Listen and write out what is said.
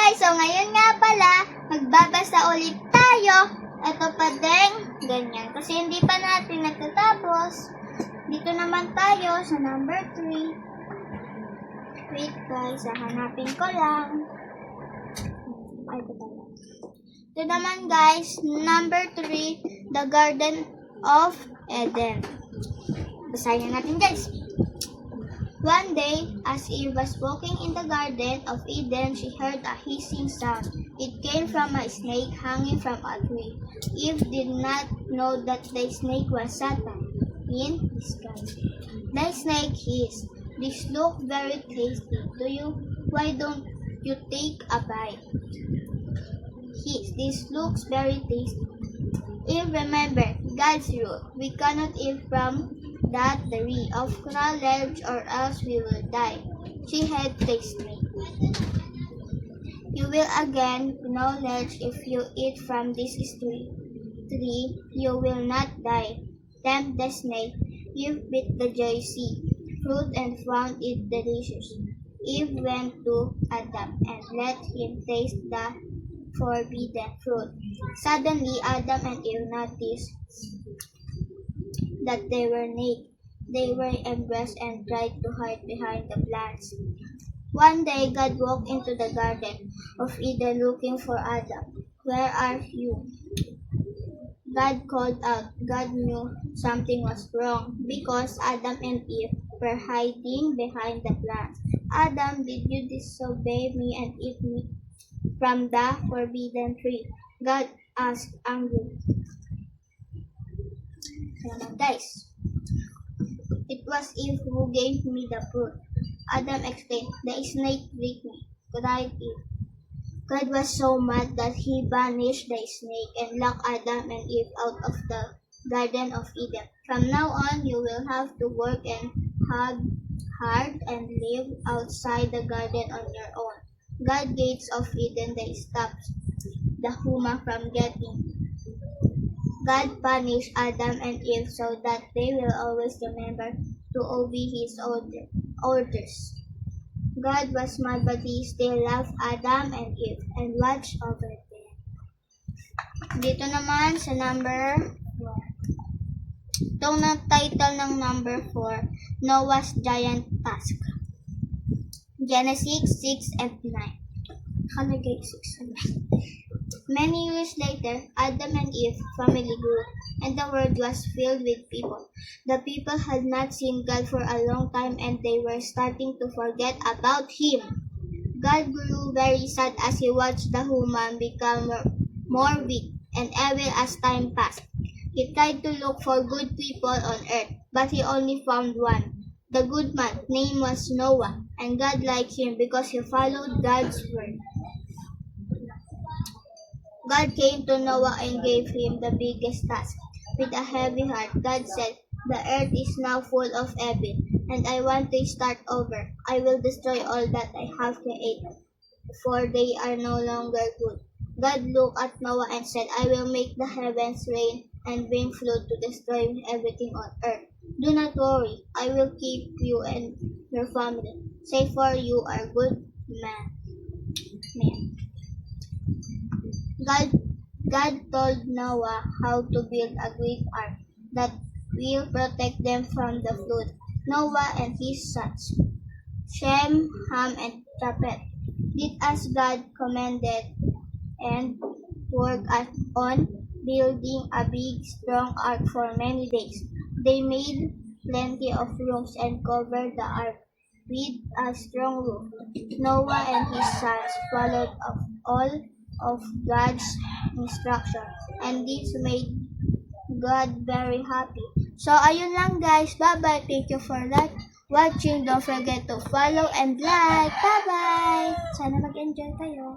guys, so ngayon nga pala, magbabasa ulit tayo. Ito pa din, ganyan. Kasi hindi pa natin nagtatapos. Dito naman tayo sa number 3. Wait guys, hanapin ko lang. Ay, ito pala. Ito naman guys, number 3, the Garden of Eden. Basahin natin guys. One day, as Eve was walking in the Garden of Eden, she heard a hissing sound. It came from a snake hanging from a tree. Eve did not know that the snake was Satan in disguise. The snake hissed, "This looks very tasty. Why don't you take a bite?" This looks very tasty. Eve remembered God's rule. We cannot eat from that tree of knowledge or else we will die. She had tasted it. You will again knowledge if you eat from this tree, you will not die. Tempt the snake. Eve bit the juicy fruit and found it delicious. Eve went to Adam and let him taste the forbidden fruit. Suddenly Adam and Eve noticed that they were naked. They were embarrassed and tried to hide behind the plants. One day, God walked into the Garden of Eden looking for Adam. "Where are you?" God called out. God knew something was wrong because Adam and Eve were hiding behind the plants. "Adam, did you disobey me and eat me from the forbidden tree?" God asked angrily. Guys, it was Eve who gave me the fruit. Adam explained. "The snake tricked me," cried Eve. God was so mad that he banished the snake and locked Adam and Eve out of the Garden of Eden. "From now on, you will have to work and hard and live outside the garden on your own." God gates of Eden, they stopped the human from getting. God punished Adam and Eve so that they will always remember to obey His orders. God was mad but He still loved Adam and Eve and watched over them. Dito naman sa number 4. Itong title ng number 4, Noah's Giant Task. Genesis 6 and 9. Kalagay 6 and 9. Many years later, Adam and Eve's family grew, and the world was filled with people. The people had not seen God for a long time, and they were starting to forget about Him. God grew very sad as He watched the human become more weak and evil as time passed. He tried to look for good people on earth, but He only found one. The good man, name was Noah, and God liked him because he followed God's word. God came to Noah and gave him the biggest task. With a heavy heart, God said, "The earth is now full of evil, and I want to start over. I will destroy all that I have created, for they are no longer good." God looked at Noah and said, "I will make the heavens rain and bring flood to destroy everything on earth. Do not worry, I will keep you and your family safe, for you are good man." God told Noah how to build a great ark that will protect them from the flood. Noah and his sons, Shem, Ham, and Japheth, did as God commanded and worked on building a big, strong ark for many days. They made plenty of rooms and covered the ark with a strong roof. Noah and his sons followed all of God's instruction, and this made God very happy. So ayun lang guys, bye bye. Thank you for watching. Don't forget to follow and like. Bye bye. Sana mag-enjoy kayo.